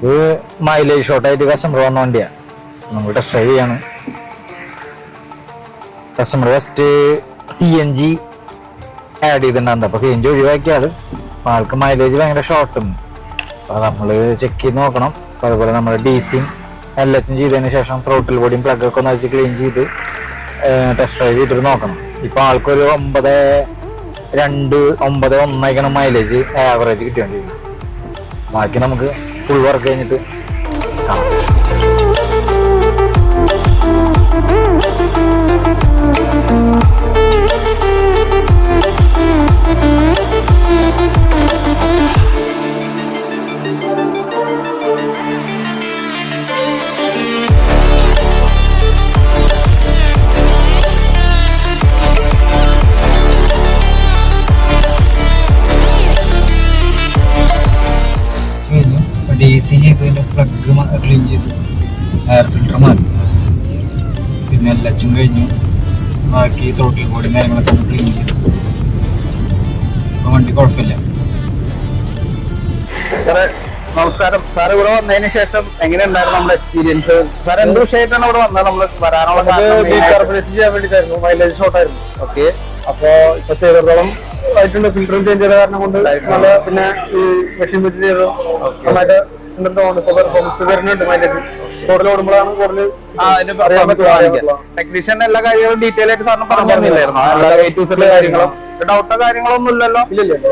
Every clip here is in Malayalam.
ഇത് മൈലേജ് ഷോർട്ടായിട്ട് കസ്റ്റമർ വന്ന വണ്ടിയാണ്, നമ്മൾ ടെസ്റ്റ് ഡ്രൈവ് ചെയ്യാണ്. കസ്റ്റമർ ഫസ്റ്റ് CNG ആഡ് ചെയ്തിട്ടുണ്ടായിരുന്നു. അപ്പോൾ CNG ഒഴിവാക്കിയാണ്. അപ്പോൾ ആൾക്ക് മൈലേജ് ഭയങ്കര ഷോർട്ടും. അപ്പോൾ നമ്മൾ ചെക്ക് ചെയ്ത് നോക്കണം. അപ്പോൾ അതുപോലെ നമ്മൾ DC LH ചെയ്തതിന് ശേഷം ത്രോട്ടിൽ ബോഡിയും പ്ലഗൊക്കെ ഒന്ന് വെച്ച് ക്ലീൻ ചെയ്ത് ടെസ്റ്റ് ഡ്രൈവ് ചെയ്തിട്ട് നോക്കണം. ഇപ്പോൾ ആൾക്കൊരു 9.2 9.1 മൈലേജ് ആവറേജ് കിട്ടിക്കൊണ്ടിരിക്കും. ബാക്കി നമുക്ക് ഫുൾ വർക്ക് കഴിഞ്ഞിട്ട് കാണാം. DC ചെയ്തതിൻ്റെ പ്ലഗ് ക്ലീൻ ചെയ്തു, എയർ ഫിൽറ്റർ മാറി, പിന്നെ LH കഴിഞ്ഞു. ബാക്കി ത്രോട്ടിൽ ബോഡി കാര്യങ്ങളൊക്കെ ഒന്ന് ക്ലീൻ ചെയ്തു. അപ്പോൾ വണ്ടി കുഴപ്പമില്ല. സാറേ നമസ്കാരം. സാർ ഇവിടെ വന്നതിന് ശേഷം എങ്ങനെയുണ്ടായിരുന്നു നമ്മുടെ എക്സ്പീരിയൻസ്? സാർ എന്ത് വിഷയമായിട്ടാണ് ഇവിടെ വന്നത്? നമ്മൾ വരാനുള്ള ഡീകാർബണൈസ് ചെയ്യാൻ വേണ്ടിയിട്ടായിരുന്നു. മൈലേജ് ഷോർട്ടായിരുന്നു. ഓക്കെ. അപ്പോൾ ഇപ്പൊ ചെയ്തിടത്തോളം ആയിട്ടുണ്ട്. ഫിൽറ്ററും ചേഞ്ച് ചെയ്ത കാരണം കൊണ്ട് നല്ല, പിന്നെ ഈ മെഷീൻ വെച്ച് ചെയ്ത് നന്നായിട്ട് ഇപ്പൊ പെർഫോമൻസ് വരുന്നുണ്ട്. മൈലേജ് കൂടുതൽ ഓടുമ്പോഴാണ് കൂടുതൽ അറിയാൻ പറ്റുക. ടെക്നീഷ്യൻ എല്ലാ കാര്യങ്ങളും ഡീറ്റെയിൽ ആയിട്ട് സാറിന് പറഞ്ഞു തന്നില്ലായിരുന്നു? എല്ലാ A-to-Z കാര്യങ്ങളും ഡൗട്ടോ കാര്യങ്ങളൊന്നും ഇല്ലല്ലോ?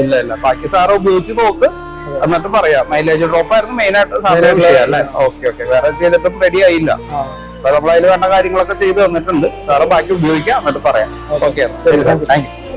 ഇല്ല. ബാക്കി സാറ് ഉപയോഗിച്ച് നോക്ക്, എന്നിട്ട് പറയാം. മൈലേജ് ഡ്രോപ്പ് ആയിരുന്നു മെയിൻ ആയിട്ട് സാറിന്റെ വിഷയം അല്ലേ? ഓക്കെ. വേറെ ചെയ്തിട്ടും റെഡി ആയില്ല. അപ്പൊ നമ്മൾ അതിൽ വേണ്ട കാര്യങ്ങളൊക്കെ ചെയ്ത് തന്നിട്ടുണ്ട്. സാറ് ബാക്കി ഉപയോഗിക്കാം, എന്നിട്ട് പറയാം. Okay, thank you.